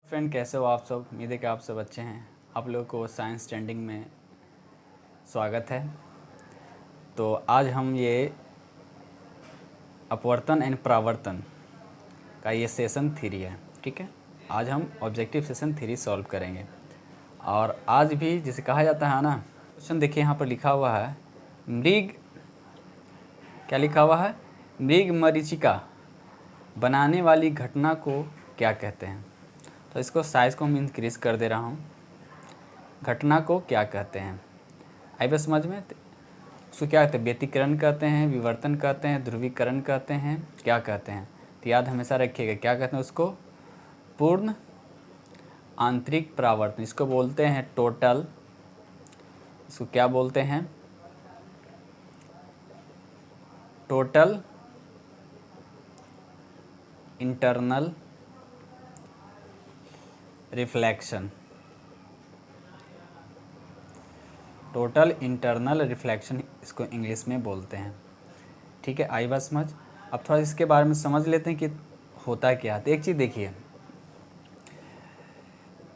Friend, कैसे हो आप सब? उम्मीद है कि आप सब अच्छे हैं। आप लोगों को साइंस ट्रेंडिंग में स्वागत है। तो आज हम ये अपवर्तन एंड परावर्तन का ये सेशन 3 है। ठीक है, आज हम ऑब्जेक्टिव सेशन 3 सॉल्व करेंगे। और आज भी जिसे कहा जाता है ना, क्वेश्चन देखिए यहाँ पर लिखा हुआ है मृग, क्या लिखा हुआ है? मृग मरीचिका बनाने वाली घटना को क्या कहते हैं? तो इसको साइज़ को हम इंक्रीज कर दे रहा हूँ। घटना को क्या कहते हैं? आई बस समझ में? उसको क्या कहते हैं? व्यतिकरण कहते हैं, विवर्तन कहते हैं, ध्रुवीकरण कहते हैं, क्या कहते हैं? तो याद हमेशा रखिएगा, क्या कहते हैं उसको? पूर्ण आंतरिक परावर्तन, इसको बोलते हैं टोटल। इसको क्या बोलते हैं? Total internal reflection. Total internal reflection इसको इंग्लिश में बोलते हैं। ठीक है, आई बात समझ? अब थोड़ा इसके बारे में समझ लेते हैं कि होता क्या है। तो एक चीज़ देखिए,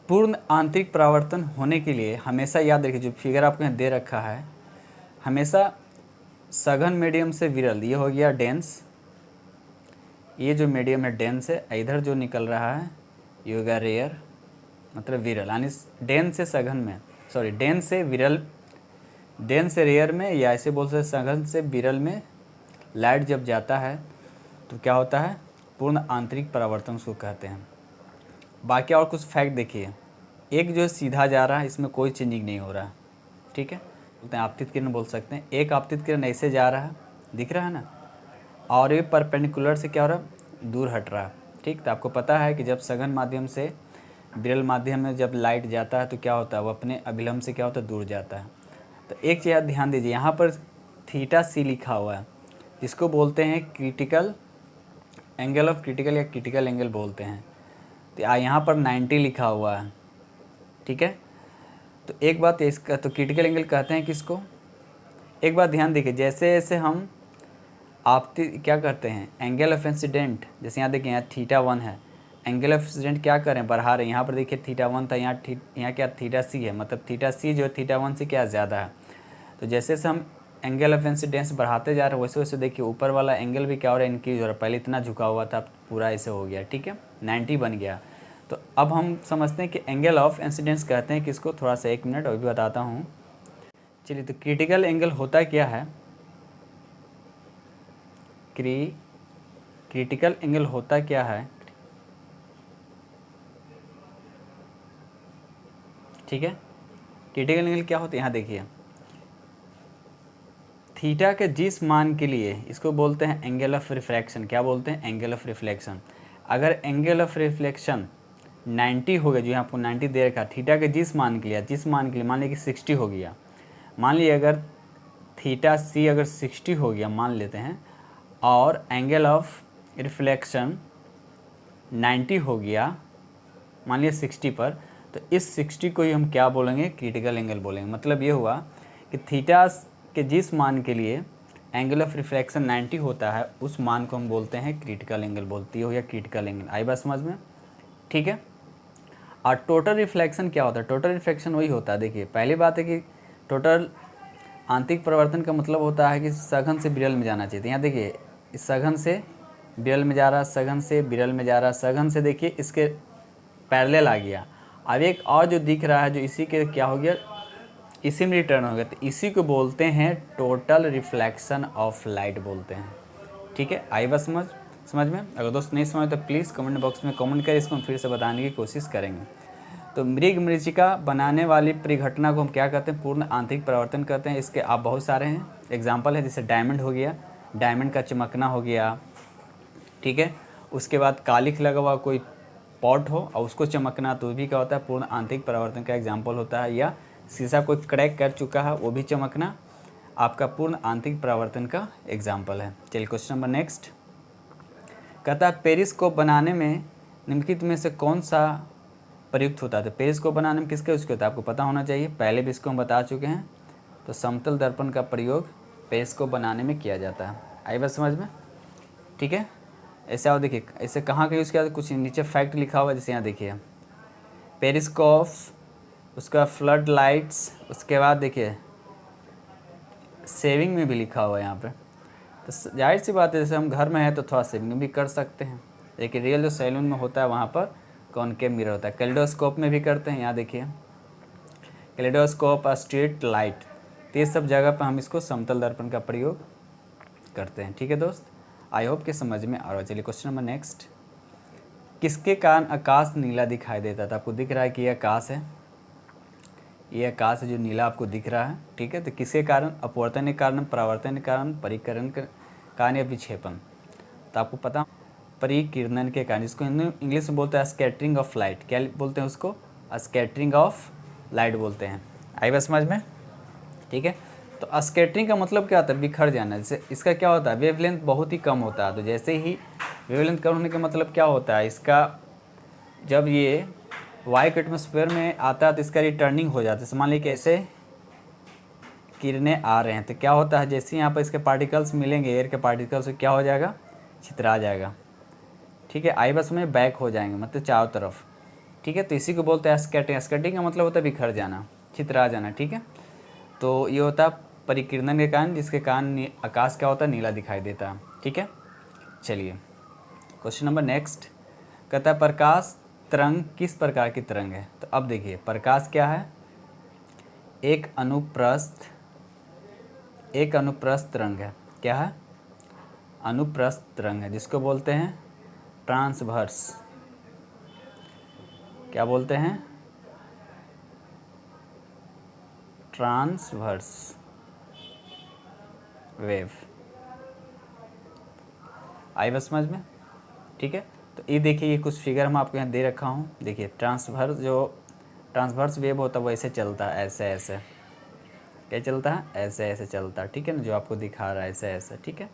पूर्ण आंतरिक परावर्तन होने के लिए हमेशा याद रखिए, जो फिगर आपको यहाँ दे रखा है, हमेशा सघन मीडियम से विरल, ये हो गया डेंस, ये जो मीडियम है डेंस है, इधर जो निकल रहा है ये हो गया रेयर, मतलब विरल। यानी डेंस से सघन में, सॉरी डेंस से विरल, डेंस से रेयर में, या ऐसे बोल सकते सघन से विरल में लाइट जब जाता है तो क्या होता है? पूर्ण आंतरिक परावर्तन उसको कहते हैं। बाकी और कुछ फैक्ट देखिए, एक जो सीधा जा रहा है इसमें कोई चेंजिंग नहीं हो रहा है। ठीक है, बोलते हैं आपतित किरण बोल सकते हैं। एक आपतित किरण ऐसे जा रहा है, दिख रहा है ना, और ये परपेंडिकुलर से क्या हो रहा है? दूर हट रहा है। ठीक, तो आपको पता है कि जब सघन माध्यम से विरल माध्यम में जब लाइट जाता है तो क्या होता है? वो अपने अभिलंब से क्या होता है? दूर जाता है। तो एक चीज़ ध्यान दीजिए, यहाँ पर थीटा सी लिखा हुआ है, जिसको बोलते हैं क्रिटिकल एंगल ऑफ क्रिटिकल, या क्रिटिकल एंगल बोलते हैं। तो यहाँ पर 90 लिखा हुआ है। ठीक है, तो एक बात इसका, तो क्रिटिकल एंगल कहते हैं किसको? एक बात ध्यान देखिए, जैसे जैसे हम आपती क्या करते हैं? एंगल ऑफ इंसिडेंट, जैसे यहाँ देखिए, यहाँ θ1 है, एंगल ऑफ इंसिडेंट क्या करें? बढ़ा रहे हैं। यहाँ पर देखिए θ1 था, यहाँ क्या थीटा सी है, मतलब थीटा सी जो है θ1 से क्या ज़्यादा है। तो जैसे जैसे हम एंगल ऑफ इंसिडेंस बढ़ाते जा रहे हैं, वैसे वैसे देखिए ऊपर वाला एंगल भी क्या हो रहा है? इंक्रीज हो रहा है। पहले इतना झुका हुआ था, पूरा ऐसे हो गया। ठीक है, 90 बन गया। तो अब हम समझते हैं कि एंगल ऑफ इंसिडेंस कहते हैं किसको? थोड़ा सा 1 मिनट अभी भी बताता हूँ। चलिए, तो क्रिटिकल एंगल होता क्या है? क्रिटिकल एंगल होता क्या है? ठीक है, क्रिटिकल एंगल क्या होता है? यहाँ देखिए, थीटा के जिस मान के लिए, इसको बोलते हैं एंगल ऑफ रिफ्लेक्शन। क्या बोलते हैं? Angle of reflection. अगर एंगल ऑफ रिफ्लेक्शन 90 हो गया, जो यहाँ आपको 90 दे रखा, थीटा के जिस मान के लिए, मान लिया कि 60 हो गया, मान लिया अगर थीटा सी अगर 60 हो गया, मान लेते हैं, और एंगल ऑफ रिफ्लेक्शन 90 हो गया, मान लिया 60 पर, तो इस 60 को ही हम क्या बोलेंगे? क्रिटिकल एंगल बोलेंगे। मतलब ये हुआ कि थीटा के जिस मान के लिए एंगल ऑफ रिफ्लेक्शन 90 होता है, उस मान को हम बोलते हैं क्रिटिकल एंगल, बोलती हो या क्रिटिकल एंगल। आई बात समझ में? ठीक है, और टोटल रिफ्लेक्शन क्या होता है? टोटल रिफ्लेक्शन वही होता है, देखिए पहली बात है कि टोटल आंतरिक परिवर्तन का मतलब होता है कि सघन से विरल में जाना चाहिए। तो यहाँ देखिए, इस सघन से विरल में जा रहा, सघन से विरल में जा रहा, सघन से देखिए इसके पैरेलल आ गया। अब एक और जो दिख रहा है, जो इसी के क्या हो गया? इसी में रिटर्न हो गया। तो इसी को बोलते हैं टोटल रिफ्लेक्शन ऑफ लाइट बोलते हैं। ठीक है, आई बात समझ में? अगर दोस्त नहीं समझ तो प्लीज़ कमेंट बॉक्स में कमेंट करें, इसको हम फिर से बताने की कोशिश करेंगे। तो मृग मरीचिका बनाने वाली परिघटना को हम क्या कहते हैं? पूर्ण आंतरिक परावर्तन कहते हैं। इसके आप बहुत सारे हैं एग्जाम्पल है, जैसे डायमंड हो गया, डायमंड का चमकना हो गया। ठीक है, उसके बाद कालिख लगा हुआ कोई पॉट हो और उसको चमकना, तो भी क्या होता है? पूर्ण आंतरिक परावर्तन का एग्जाम्पल होता है। या शीशा कोई क्रैक कर चुका है, वो भी चमकना आपका पूर्ण आंतरिक परावर्तन का एग्जाम्पल है। चलिए, क्वेश्चन नंबर नेक्स्ट कहता है, पेरिस्कोप बनाने में निम्नलिखित में से कौन सा प्रयुक्त होता है? तो पेरिस्कोप बनाने में किसका यूज़ होता है? आपको पता होना चाहिए, पहले भी इसको हम बता चुके हैं। तो समतल दर्पण का प्रयोग पेरिस्कोप बनाने में किया जाता है। आई बात समझ में? ठीक है, ऐसे आओ देखिए, ऐसे कहाँ का यूज़ किया? कुछ नीचे फैक्ट लिखा हुआ है, जैसे यहाँ देखिए, पेरिस्कोप, उसका फ्लड लाइट्स, उसके बाद देखिए सेविंग में भी लिखा हुआ है यहाँ पे। तो जाहिर सी बात है जैसे हम घर में हैं तो थोड़ा सेविंग भी कर सकते हैं, लेकिन रियल जो सैलून में होता है वहाँ पर कॉनकेव मिरर होता है। कैलिडोस्कोप में भी करते हैं, यहाँ देखिए कैलिडोस्कोप, स्ट्रीट लाइट, तो ये सब जगह पर हम इसको समतल दर्पण का प्रयोग करते हैं। ठीक है दोस्त, आई होप कि समझ में आ रहा है। चलिए क्वेश्चन नंबर नेक्स्ट, किसके कारण आकाश नीला दिखाई देता था? आपको दिख रहा है कि ये आकाश है, ये आकाश है जो नीला आपको दिख रहा है। ठीक है, तो किसके कारण? अपवर्तन के कारण, परावर्तन के कारण, परिकरण के कारण या विक्षेपण? तो आपको पता परिकिरणन के कारण, जिसको इंग्लिश में बोलते हैं स्कैटरिंग ऑफ लाइट। क्या बोलते हैं उसको? स्कैटरिंग ऑफ लाइट बोलते हैं। आई बात समझ में? ठीक है, तो स्कैटरिंग का मतलब क्या होता है? बिखर जाना। जैसे इसका क्या होता है? वेवलेंथ बहुत ही कम होता है। तो जैसे ही वेवलेंथ कम होने का मतलब क्या होता है? इसका जब ये वायु एटमॉस्फेयर में आता है तो इसका रिटर्निंग हो जाता है। मान लीजिए कैसे किरणें आ रहे हैं तो क्या होता है, जैसे यहाँ पर इसके पार्टिकल्स मिलेंगे, एयर के पार्टिकल्स, क्या हो जाएगा? छितरा जाएगा। ठीक है, आई बस में बैक हो जाएंगे, मतलब चारों तरफ। ठीक है, तो इसी को बोलते हैं स्कैटरिंग। स्कैटरिंग का मतलब होता है बिखर जाना, छितरा जाना। ठीक है, तो ये होता है परिकिरणन के कारण, जिसके कारण आकाश क्या होता है? नीला दिखाई देता है। ठीक है, चलिए क्वेश्चन नंबर नेक्स्ट, कहता है प्रकाश तरंग किस प्रकार की तरंग है? तो अब देखिए प्रकाश क्या है? एक अनुप्रस्थ तरंग है। क्या है? अनुप्रस्थ तरंग है, जिसको बोलते हैं ट्रांसवर्स। क्या बोलते हैं? Transverse wave. आई बस समझ में? ठीक है, तो ये देखिए ये कुछ फिगर हम आपको यहाँ दे रखा हूँ। देखिए ट्रांसवर्स वेव होता है वो ऐसे चलता है, ऐसे ऐसे। क्या चलता है? ऐसे ऐसे चलता है। ठीक है ना, जो आपको दिखा रहा है ऐसे ऐसे। ठीक है,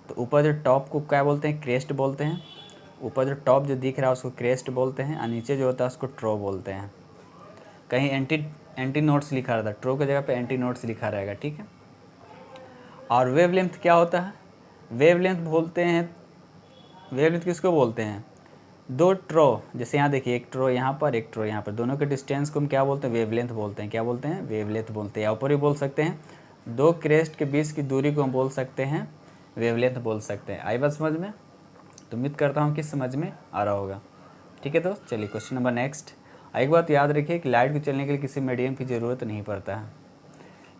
तो ऊपर जो टॉप को क्या बोलते हैं? क्रेस्ट बोलते हैं। ऊपर जो टॉप जो दिख रहा है उसको क्रेस्ट बोलते हैं, और नीचे जो होता है उसको ट्रो बोलते हैं। कहीं एंटी नोट्स लिखा रहता है, ट्रो की जगह पे एंटी नोट्स लिखा रहेगा। ठीक है, और वेवलेंथ क्या होता है? वेवलेंथ बोलते हैं, वेवलेंथ किसको बोलते हैं? दो ट्रो, जैसे यहाँ देखिए एक ट्रो यहाँ पर, एक ट्रो यहाँ पर, दोनों के डिस्टेंस को हम क्या बोलते हैं? वेवलेंथ बोलते हैं। क्या बोलते हैं? वेवलेंथ बोलते हैं। या ऊपर भी बोल सकते हैं, दो क्रेस्ट के बीच की दूरी को हम बोल सकते हैं वेवलेंथ बोल सकते हैं। आई बात समझ में? तो उम्मीद करता हूँ कि समझ में आ रहा होगा। ठीक है दोस्त, चलिए क्वेश्चन नंबर नेक्स्ट। एक बात याद रखिए कि लाइट को चलने के लिए किसी मीडियम की ज़रूरत नहीं पड़ता है।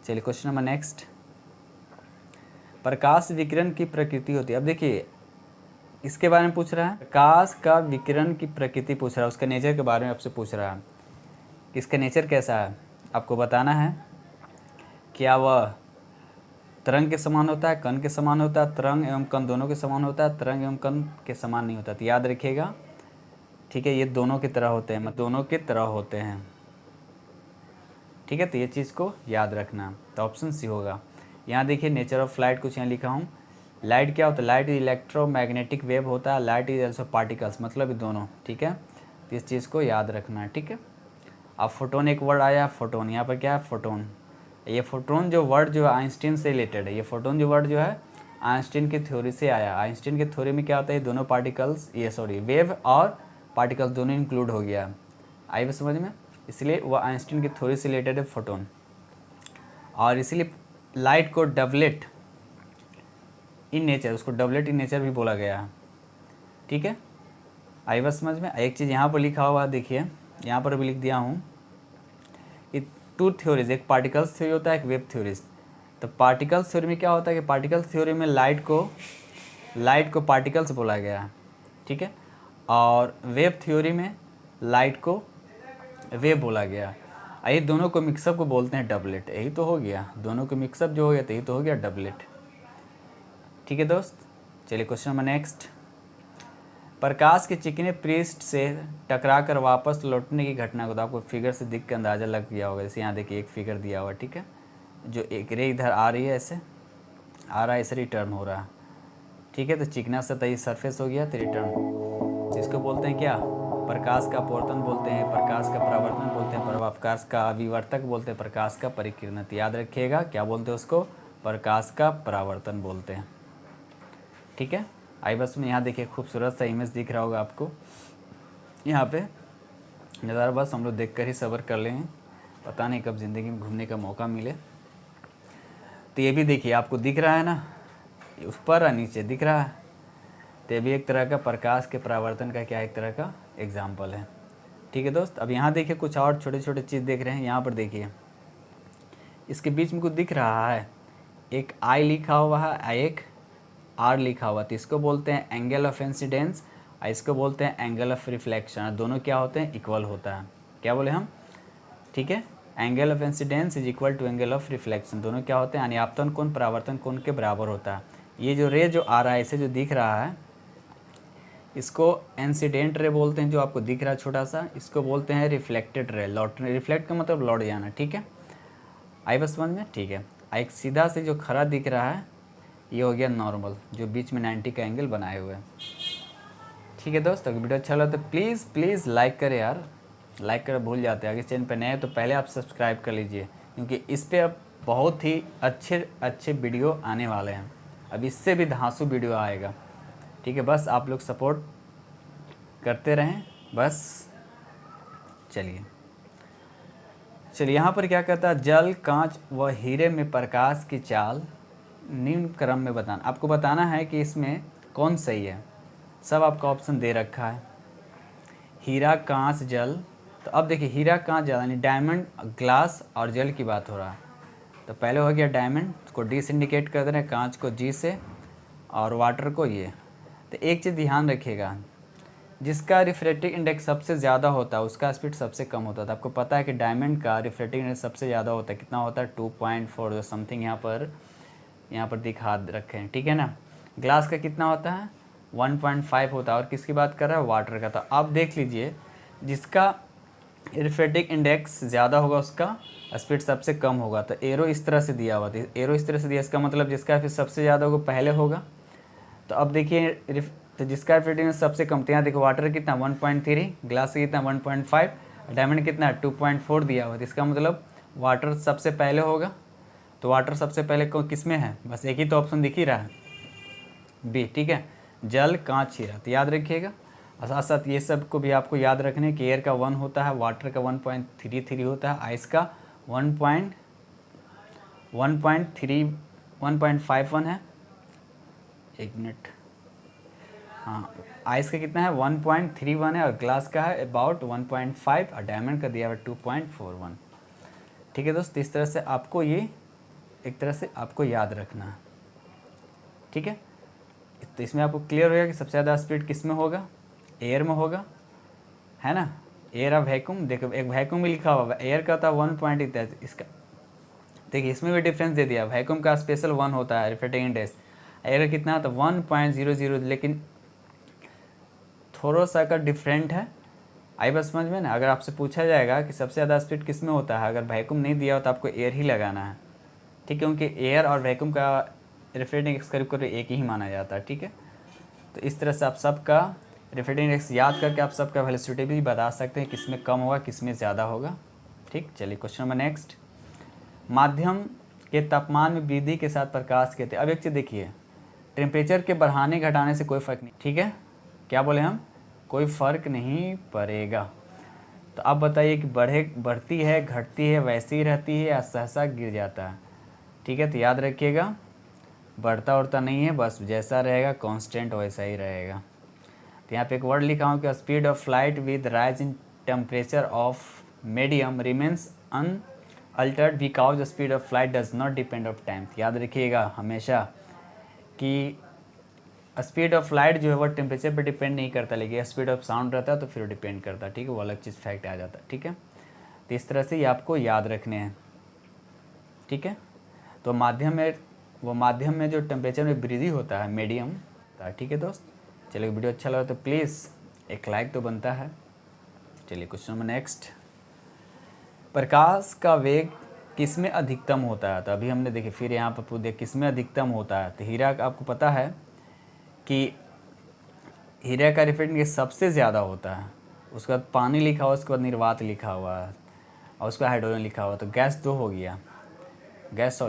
चलिए क्वेश्चन नंबर नेक्स्ट, प्रकाश विकिरण की प्रकृति होती है। अब देखिए इसके बारे में पूछ रहा है, प्रकाश का विकिरण की प्रकृति पूछ रहा है, उसका नेचर के बारे में आपसे पूछ रहा है। इसका नेचर कैसा है आपको बताना है। क्या वह तरंग के समान होता है, कण के समान होता है, तरंग एवं कण दोनों के समान होता है, तरंग एवं कण के समान नहीं होता? तो याद रखिएगा, ठीक है, ये दोनों की तरह होते हैं, मतलब दोनों की तरह होते हैं। ठीक है, तो ये चीज़ को याद रखना। तो ऑप्शन सी होगा। यहाँ देखिए नेचर ऑफ लाइट कुछ यहाँ लिखा हूँ। लाइट क्या होता है? लाइट इलेक्ट्रोमैग्नेटिक वेव होता है, लाइट इज ऑल्सो पार्टिकल्स, मतलब ये दोनों। ठीक है, तो इस चीज़ को याद रखना है। ठीक है, अब फोटोन एक वर्ड आया, फोटोन, यहाँ पर क्या है? फोटोन। ये फोटोन जो वर्ड जो है आइंस्टीन से रिलेटेड है। ये फोटोन जो वर्ड जो है आइंस्टीन की थ्योरी से आया। आइंस्टीन की थ्योरी में क्या होता है? दोनों पार्टिकल्स, वेव और पार्टिकल्स दोनों इंक्लूड हो गया। आई बात समझ में? इसलिए वह आइंस्टीन की थ्योरी से रिलेटेड है फोटोन, और इसीलिए लाइट को डबलेट इन नेचर, उसको डबलेट इन नेचर भी बोला गया है। ठीक है, आई बात समझ में? एक चीज़ यहाँ पर लिखा हुआ देखिए, यहाँ पर भी लिख दिया हूँ कि टू थ्योरीज, एक पार्टिकल्स थ्योरी होता है, एक वेव थ्योरीज। तो पार्टिकल्स थ्योरी में क्या होता है कि पार्टिकल्स थ्योरी में लाइट को पार्टिकल्स बोला गया है। ठीक है, और वेव थ्योरी में लाइट को वेव बोला गया। ये दोनों को मिक्सअप को बोलते हैं डबलेट। यही तो हो गया, दोनों को मिक्सअप जो हो गया तो यही तो हो गया डबलेट। ठीक है दोस्त, चलिए क्वेश्चन नंबर नेक्स्ट, प्रकाश के चिकने पृष्ठ से टकराकर वापस लौटने की घटना को, तो आपको फिगर से दिख के अंदाज़ा लग गया होगा। जैसे यहाँ देखिए एक फिगर दिया हुआ। ठीक है, जो एक रे इधर आ रही है, ऐसे आ रहा है, ऐसे रिटर्न हो रहा है। ठीक है, तो चिकना सतही सरफेस हो गया तो रिटर्न। इसको बोलते हैं क्या? प्रकाश का अपवर्तन बोलते हैं, प्रकाश का परावर्तन बोलते हैं, प्रकाश का विवर्तक बोलते हैं, प्रकाश का परिकिरण। याद रखिएगा क्या बोलते हैं उसको? प्रकाश का परावर्तन बोलते हैं। ठीक है, आई बस में यहाँ देखिए खूबसूरत सा इमेज दिख रहा होगा आपको। यहाँ पे नज़ारा बस हम लोग देख कर ही सब्र कर लें, पता नहीं कब ज़िंदगी में घूमने का मौका मिले। तो ये भी देखिए आपको दिख रहा है ना, उस पर और नीचे दिख रहा है, तो ये भी एक तरह का प्रकाश के परावर्तन का क्या एक तरह का एग्जाम्पल है। ठीक है दोस्त, अब यहाँ देखिए कुछ और छोटे छोटे चीज़ देख रहे हैं। यहाँ पर देखिए इसके बीच में कुछ दिख रहा है, एक आई लिखा हुआ है, एक आर लिखा हुआ, तो इसको बोलते हैं एंगल ऑफ इंसिडेंस और इसको बोलते हैं एंगल ऑफ रिफ्लेक्शन। दोनों क्या होते हैं, इक्वल होता है। क्या बोले हम, ठीक है, angle of incidence is equal to angle of reflection, दोनों क्या होते हैं, यानी आपतन कोण परावर्तन कोण के बराबर होता है। ये जो रे जो आ रहा है इसे जो दिख रहा है इसको इंसिडेंट रे बोलते हैं, जो आपको दिख रहा है छोटा सा, इसको बोलते हैं रिफ्लेक्टेड रे। लौट, रिफ्लेक्ट का मतलब लौट जाना। ठीक है, आई बस समझ में। ठीक है, एक सीधा से जो खरा दिख रहा है ये हो गया नॉर्मल, जो बीच में 90 का एंगल बनाए हुए हैं। ठीक है दोस्त, अगर वीडियो अच्छा लगा तो प्लीज़ लाइक करें यार, लाइक कर भूल जाते हैं। अगर चैनल पर नए हैं तो पहले आप सब्सक्राइब कर लीजिए, क्योंकि इस पर अब बहुत ही अच्छे वीडियो आने वाले हैं। अब इससे भी धांसू वीडियो आएगा। ठीक है, बस आप लोग सपोर्ट करते रहें बस। चलिए यहाँ पर क्या कहता है, जल, कांच व हीरे में प्रकाश की चाल निम्न क्रम में बताना। आपको बताना है कि इसमें कौन सही है। सब आपका ऑप्शन दे रखा है, हीरा, कांच, जल। तो अब देखिए हीरा, कांच, जल यानी डायमंड, ग्लास और जल की बात हो रहा है। तो पहले हो गया डायमंड को डी से इंडिकेट कर दे रहे हैं, कांच को जी से और वाटर को ये। तो एक चीज़ ध्यान रखिएगा, जिसका रिफ्रैक्टिव इंडेक्स सबसे ज़्यादा होता है उसका स्पीड सबसे कम होता था। आपको पता है कि डायमंड का रिफ्रैक्टिव इंडेक्स सबसे ज़्यादा होता है, कितना होता है 2.4 जो समथिंग यहाँ पर दिखा रखे हैं। ठीक है ना, ग्लास का कितना होता है 1.5 होता है, और किसकी बात कर रहा है, वाटर का। तो आप देख लीजिए जिसका रिफ्रैक्टिव इंडेक्स ज़्यादा होगा उसका स्पीड सबसे कम होगा। तो एरो इस तरह से दिया हुआ था, एरो इस तरह से दिया, इसका मतलब जिसका स्पीड सबसे ज़्यादा होगा पहले होगा। तो अब देखिए तो जिसका रिफ्रैक्टिव इंडेक्स सबसे कम, तो यहाँ देखो वाटर कितना 1.3, ग्लास कितना 1.5, डायमंड कितना 2.4 दिया हुआ। तो इसका मतलब वाटर सबसे पहले होगा। तो वाटर सबसे पहले किस में है, बस एक ही तो ऑप्शन दिख ही रहा है, बी। ठीक है, जल, कांच, हीरा। तो याद रखिएगा, और साथ साथ ये सब को भी आपको याद रखने कि एयर का 1 होता है, वाटर का 1.33 होता है, आइस का 1.51 है। एक मिनट, हाँ, आइस का कितना है 1.31 है, और ग्लास का है अबाउट 1.5, और डायमंड का दिया हुआ 2.41। ठीक है दोस्त, इस तरह से आपको ये एक तरह से आपको याद रखना है। ठीक है, तो इसमें आपको क्लियर हो गया कि सबसे ज़्यादा स्पीड किस में होगा, एयर में होगा, है ना। एयर ऑफ वैक्यूम, देखो एक वैक्यूम भी लिखा हुआ है, एयर का होता है 1.1, इसका देखिए इसमें भी डिफरेंस दे दिया। वैक्यूम का स्पेशल 1 होता है रिफ्रैक्टिव इंडेक्स, एयर कितना होता है 1.00, लेकिन थोड़ा सा का डिफरेंट है। आई बस समझ में ना। अगर आपसे पूछा जाएगा कि सबसे ज़्यादा स्पीड किस में होता है, अगर वैक्यूम नहीं दिया हो तो आपको एयर ही लगाना है। ठीक है, क्योंकि एयर और वैक्यूम का रिफ्रैक्टिव इंडेक्स करीब करीब एक ही माना जाता है। ठीक है, तो इस तरह से आप सबका रिफ्रैक्टिव इंडेक्स याद करके आप सबका वेलोसिटी भी बता सकते हैं किस में कम होगा किस में ज़्यादा होगा। ठीक, चलिए क्वेश्चन नंबर नेक्स्ट, माध्यम के तापमान में वृद्धि के साथ प्रकाश के, अब एक चीज़ देखिए, टेम्परेचर के बढ़ाने घटाने से कोई फ़र्क नहीं। ठीक है, क्या बोले हम, कोई फ़र्क नहीं पड़ेगा। तो अब बताइए कि बढ़ती है, घटती है, वैसी ही रहती है या सहसा गिर जाता है। ठीक है, तो याद रखिएगा बढ़ता उड़ता नहीं है, बस जैसा रहेगा कांस्टेंट वैसा ही रहेगा। तो यहाँ पे एक वर्ड लिखा हूँ कि speed of flight with rise in temperature of medium remains unaltered because speed of flight does not depend of time. याद रखिएगा हमेशा कि स्पीड ऑफ लाइट जो है वो टेम्परेचर पर डिपेंड नहीं करता, लेकिन स्पीड ऑफ साउंड रहता है तो फिर डिपेंड करता है। ठीक है, वो अलग चीज़ फैक्ट आ जाता है। ठीक है, तो इस तरह से ये आपको याद रखने हैं। ठीक है, तो माध्यम में जो टेम्परेचर में वृद्धि होता है मीडियम। ठीक है दोस्त, चलिए वीडियो अच्छा लगा तो प्लीज़ एक लाइक तो बनता है। चलिए क्वेश्चन नंबर नेक्स्ट, प्रकाश का वेग किस में अधिकतम होता है। तो अभी हमने देखे फिर यहाँ पर देख किस में अधिकतम होता है। तो हीरा का आपको पता है कि हीरा का रिफ्रैक्टिव इंडेक्स सबसे ज़्यादा होता है, उसके बाद पानी लिखा हुआ, उसके बाद निर्वात लिखा हुआ है, और उसका हाइड्रोजन लिखा हुआ। तो गैस 2 हो गया, गैस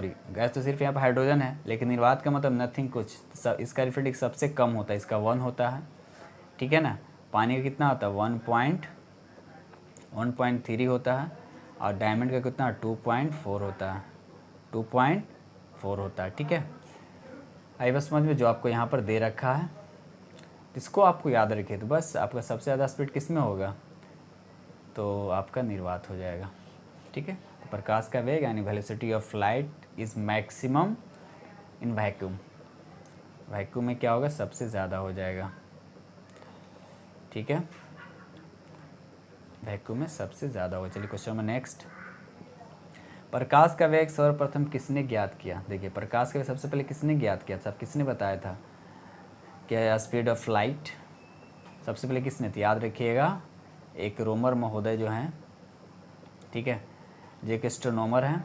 तो सिर्फ यहाँ पर हाइड्रोजन है, लेकिन निर्वात का मतलब नथिंग कुछ। तो इसका रिफ्रैक्टिव इंडेक्स सबसे कम होता है, इसका 1 होता है। ठीक है ना, पानी का कितना होता है 1.3 होता है और डायमंड का कितना 2.4 होता है, 2.4 होता है। ठीक है, आई बस समझ में जो आपको यहाँ पर दे रखा है इसको आपको याद रखिए। तो बस आपका सबसे ज़्यादा स्पीड किस में होगा, तो आपका निर्वात हो जाएगा। ठीक है, तो प्रकाश का वेग यानी velocity of light is maximum in vacuum, vacuum में क्या होगा, सबसे ज़्यादा हो जाएगा। ठीक है, वैक्यूम में सबसे ज़्यादा होगा। चलिए क्वेश्चन नंबर नेक्स्ट, प्रकाश का वेग सर्वप्रथम किसने ज्ञात किया। देखिए प्रकाश का वेग सबसे पहले किसने ज्ञात किया, सब किसने बताया था, क्या स्पीड ऑफ लाइट सबसे पहले किसने, तो याद रखिएगा एक रोमर महोदय जो हैं, ठीक है, जो एक एस्ट्रोनॉमर हैं।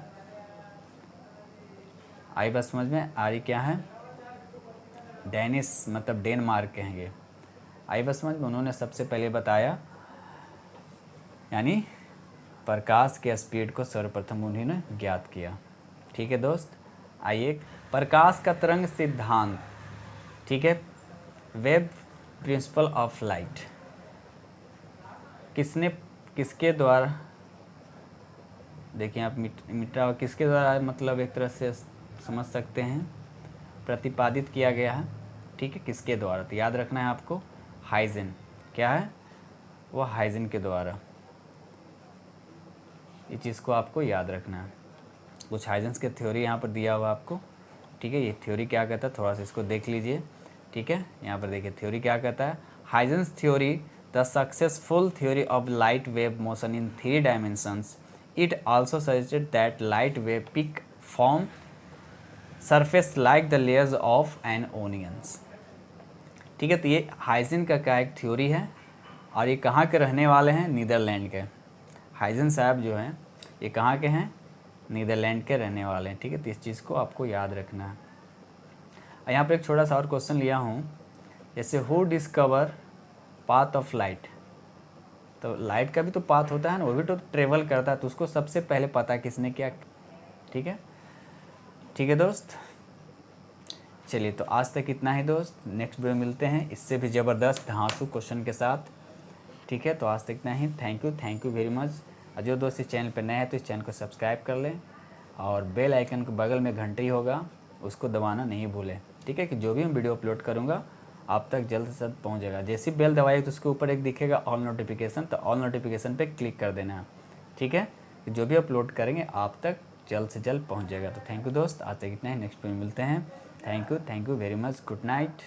आई बात समझ में आ रही, क्या है, डेनिस मतलब डेनमार्क के हैं ये। आई बात समझ में, उन्होंने सबसे पहले बताया, यानी प्रकाश के स्पीड को सर्वप्रथम उन्होंने ज्ञात किया। ठीक है दोस्त, आइए प्रकाश का तरंग सिद्धांत, ठीक है, वेव प्रिंसिपल ऑफ लाइट किसके द्वारा, देखिए आप मिटा किसके द्वारा मतलब एक तरह से समझ सकते हैं प्रतिपादित किया गया है। ठीक है, किसके द्वारा, तो याद रखना है आपको हाइजन, क्या है वो हाइजन के द्वारा, ये चीज़ को आपको याद रखना है। कुछ हाइजन्स के थ्योरी यहाँ पर दिया हुआ आपको। ठीक है, ये थ्योरी क्या कहता है थोड़ा सा इसको देख लीजिए। ठीक है, यहाँ पर देखिए थ्योरी क्या कहता है, Huygens theory the successful theory of light wave motion in 3 dimensions. It also suggested that light wave pick form surface like the layers of an onions. ठीक है, तो ये हाइजन का क्या एक थ्योरी है और ये कहाँ के रहने वाले हैं, नीदरलैंड के। हाइजन साहब जो हैं ये कहाँ के हैं, नीदरलैंड के रहने वाले हैं। ठीक है, तो इस चीज़ को आपको याद रखना है। यहाँ पर एक छोटा सा और क्वेश्चन लिया हूँ, जैसे who discover path of light, तो लाइट का भी तो पाथ होता है ना, वो भी तो ट्रेवल करता है, तो उसको सबसे पहले पता किसने किया। ठीक है, ठीक है दोस्त, चलिए तो आज तक इतना ही दोस्त, नेक्स्ट वीडियो मिलते हैं इससे भी ज़बरदस्त धांसू क्वेश्चन के साथ। ठीक है, तो आज तक इतना ही, थैंक यू वेरी मच। और जो दोस्त इस चैनल पर नए हैं तो इस चैनल को सब्सक्राइब कर लें और बेल आइकन के बगल में घंटी होगा उसको दबाना नहीं भूलें। ठीक है, कि जो भी मैं वीडियो अपलोड करूँगा आप तक जल्द से जल्द पहुँच जाएगा। जैसी बेल दबाइए तो उसके ऊपर एक दिखेगा ऑल नोटिफिकेशन, तो ऑल नोटिफिकेशन पे क्लिक कर देना है। ठीक है, जो भी अपलोड करेंगे आप तक जल्द से जल्द पहुँच जाएगा। तो थैंक यू दोस्त, आज तक इतना ही, नेक्स्ट में मिलते हैं। Thank you very much, good night.